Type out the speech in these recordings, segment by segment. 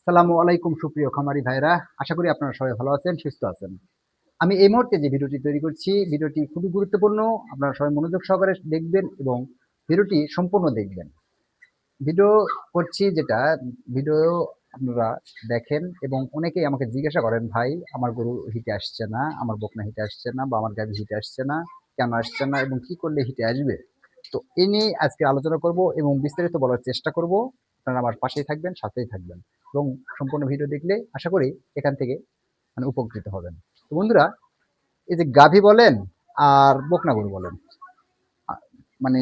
আসসালামু আলাইকুম সুপ্রিয় খামারি ভাইরা। আশা করি আপনারা সবাই ভালো আছেন, সুস্থ আছেন। আমি এই মুহূর্তে যে ভিডিওটি তৈরি করছি, ভিডিওটি খুবই গুরুত্বপূর্ণ। আপনারা সবাই মনোযোগ সহকারে দেখবেন এবং ভিডিওটি সম্পূর্ণ দেখবেন। ভিডিও করছি যেটা, ভিডিও আপনারা দেখেন এবং অনেকেই আমাকে জিজ্ঞাসা করেন, "ভাই আমার গরু হিটে আসছে না, আমার বকনা হিটে আসছে না বা আমার গাভী হিটে আসছে না, কেন আসছে না এবং কি করলে হিটে আসবে?" তো এই নিয়ে আজকে আলোচনা করব এবং বিস্তারিত বলার চেষ্টা করব। আপনারা আমার পাশেই থাকবেন, সাথেই থাকবেন এবং সম্পূর্ণ ভিডিও দেখলে আশা করি এখান থেকে উপকৃত হবেন। তো বন্ধুরা, এই যে গাভী বলেন আর বকনা গরু বলেন, আ মানে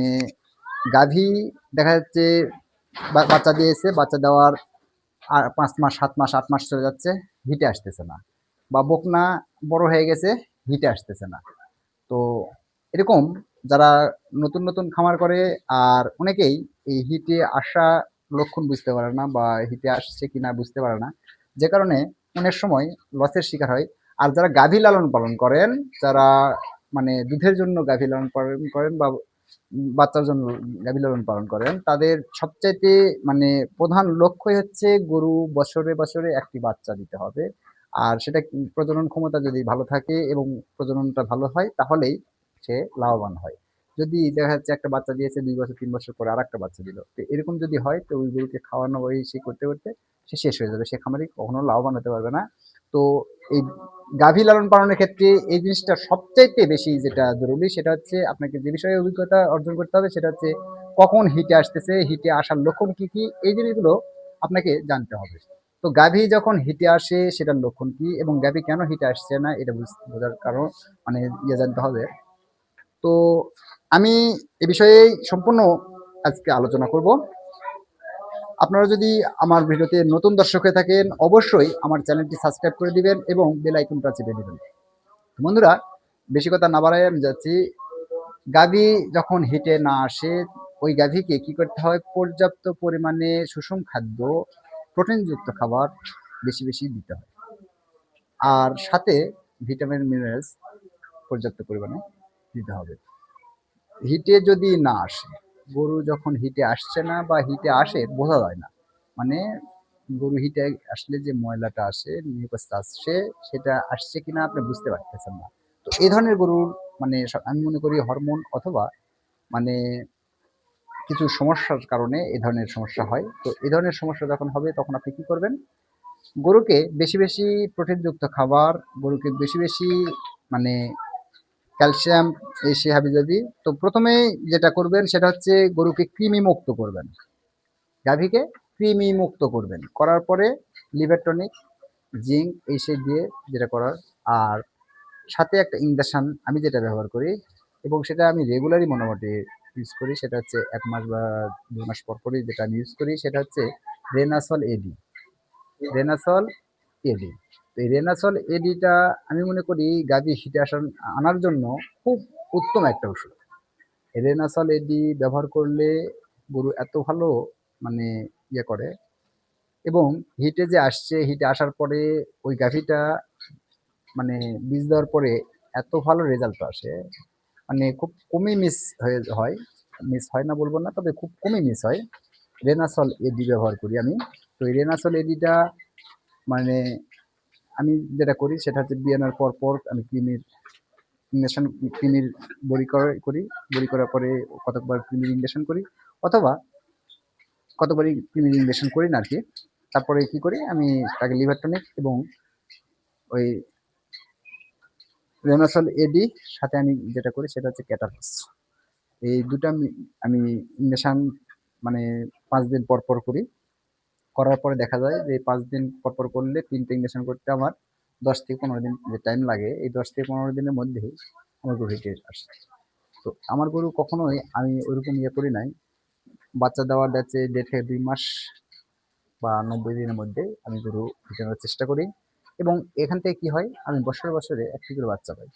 গাভী দেখা যাচ্ছে বাচ্চা দিয়েছে, বাচ্চা দেওয়ার আর ৫ মাস, ৭ মাস, ৮ মাস চলে যাচ্ছে, হিটে আসতেছে না। বা বকনা বড় হয়ে গেছে, হিটে আসতেছে না। তো এরকম যারা নতুন খামার করে আর অনেকেই এই হিটে আসা লক্ষণ বুঝতে পারে না বা হিটে আসছে কিনা বুঝতে পারে না। যে কারণে অনেক সময় লসের শিকার হয়। আর যারা গাভী লালন পালন করেন, যারা দুধের জন্য গাভী লালন পালন করেন বা বাচ্চার জন্য গাভী লালন পালন করেন, তাদের সবচাইতে প্রধান লক্ষ্যই হচ্ছে গরু বছরে একটি বাচ্চা দিতে হবে। আর সেটা প্রজনন ক্ষমতা যদি ভালো থাকে এবং প্রজননটা ভালো হয় তাহলেই সে লাভবান হয়। যদি দেখা যাচ্ছে একটা বাচ্চা দিয়েছে ২ বছর ৩ বছর পরে আরেকটা বাচ্চা দিল। তো এরকম যদি হয় তো ওই গরুকে খাওয়ানো এই সেই করতে সে শেষ হয়ে যাবে। সে খামারি কখনো লাভবান হতে পারবে না। তো এই গাভী লালন পালনের ক্ষেত্রে এই জিনিসটা সবচাইতে বেশি যেটা জরুরি সেটা হচ্ছে আপনাকে যে বিষয়ে অভিজ্ঞতা অর্জন করতে হবে সেটা হচ্ছে কখন হিটে আসতেছে, হিটে আসার লক্ষণ কি এই জিনিসগুলো আপনাকে জানতে হবে। তো গাভী যখন হিটে আসে সেটার লক্ষণ কি এবং গাভী কেন হিটে আসছে না এটা বোঝার কারণ জানতে হবে। তো আমি এ বিষয়ে সম্পূর্ণ আজকে আলোচনা করব। আপনারা যদি আমার ভিডিওতে নতুন দর্শক হয়ে থাকেন অবশ্যই আমার চ্যানেলটি সাবস্ক্রাইব করে দিবেন এবং বেল আইকনটা চেপে দিবেন। বন্ধুরা, বেশি কথা না বাড়াই আমি যাচ্ছি। গাভী যখন হিটে না আসে ওই গাভীকে কি করতে হয়, পর্যাপ্ত পরিমাণে সুষম খাদ্য, প্রোটিনযুক্ত খাবার বেশি দিতে হয়। আর সাথে ভিটামিন মিনারেলস পর্যাপ্ত পরিমাণে দিতে হবে। হিটে যদি না আসে, গরু যখন হিটে আসছে না বা হিটে আসে বোঝা যায় না। মানে গরু হিটে আসলে যে ময়লাটা আসে, মিউকাসটা আসছে, সেটা আসছে কিনা আপনি বুঝতে পারতেছেন না। তো এই ধরনের গরুর আমি মনে করি হরমোন অথবা মানে কিছু সমস্যার কারণে এই ধরনের সমস্যা হয়। তো এই ধরনের সমস্যা যখন হবে তখন আপনি কি করবেন? গরুকে বেশি প্রোটিনযুক্ত খাবার, গরুকে বেশি মানে ক্যালসিয়াম এই সে হাবিজাবি। তো প্রথমেই যেটা করবেন সেটা হচ্ছে গরুকে কৃমি মুক্ত করবেন। গাভীকে কৃমি মুক্ত করবেন। করার পরে লিভার টনিক, জিঙ্ক এই সে দিয়ে যেটা করার। আর সাথে একটা ইনজেকশন আমি যেটা ব্যবহার করি এবং সেটা আমি রেগুলারই মোটামুটি ইউজ করি, সেটা হচ্ছে ১ মাস বা ২ মাস পরই যেটা আমি ইউজ করি সেটা হচ্ছে রেনাসল এডি। রেনাসল এডি। তো এই রেনাসল এডিটা আমি মনে করি গাভী হিটে আনার জন্য খুব উত্তম একটা ওষুধ। রেনাসল এডি ব্যবহার করলে গরু এত ভালো মানে করে এবং হিটে যে আসছে, হিটে আসার পরে ওই গাভীটা মানে বীজ দেওয়ার পরে এত ভালো রেজাল্ট আসে, খুব কমই মিস হয় না বলবো না, তবে খুব কমই মিস হয়। রেনাসল এডি ব্যবহার করি আমি। তো এই রেনাসল এডিটা মানে আমি যেটা করি সেটা হচ্ছে বিয়ানোর পর আমি ইঞ্জেকশন কৃমির করি। বড়ি করার পরে কতকবার কৃমির ইঞ্জেকশন করি অথবা কতবারই কৃমির ইঞ্জেকশন করি না আরকি। তারপরে কি করি আমি তাকে লিভার টনিক এবং ওই রেনাসল এডি সাথে আমি যেটা করি সেটা হচ্ছে ক্যাটাফস। এই ২ টা আমি ইঞ্জেকশন মানে ৫ দিন পর করি। করার পরে দেখা যায় যে ৫ দিন পর করলে ৩ টে ইঞ্জেকশন করতে আমার ১০ থেকে ১৫ দিন যে টাইম লাগে, এই ১০ থেকে ১৫ দিনের মধ্যেই আমার গরু হিটে আসে। তো আমার গরু কখনোই আমি ওইরকম করি নাই। বাচ্চা দেওয়ার যাচ্ছে ১.৫ থেকে ২ মাস বা ৯০ দিনের মধ্যে আমি গরু হিটে আনার চেষ্টা করি এবং এখান থেকে কি হয়, আমি বছরে একটি করে বাচ্চা পাই।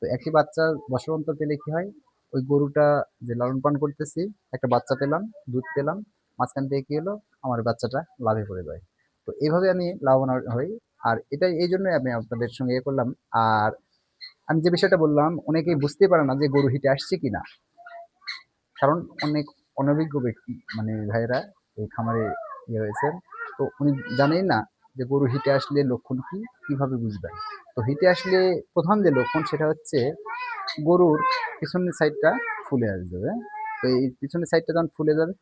তো একটি বাচ্চা বছর অন্তর পেলে কি হয়, ওই গরুটা যে লালন পালন করতেছি, একটা বাচ্চা পেলাম, দুধ পেলাম, মাঝখান থেকে কি হলো, আমার বাচ্চাটা লাভে পড়ে যায়। তো এভাবে আমি লাভবান হই। আর এটাই এইজন্যই আমি আপনাদের সঙ্গে করলাম। আর আমি যে বিষয়টা বললাম, অনেকেই বুঝতেই পারে না যে গরু হিটে আসছে কিনা। কারণ অনেক অনভিজ্ঞ ব্যক্তি ভাইয়েরা এই খামারে হয়েছেন। তো উনি জানেই না যে গরু হিটে আসলে লক্ষণ কি, কিভাবে বুঝবেন। তো হিটে আসলে প্রথম যে লক্ষণ সেটা হচ্ছে গরুর পিছনের সাইডটা ফুলে আসবে। তো এই পিছনের সাইডটা যখন ফুলে যাবে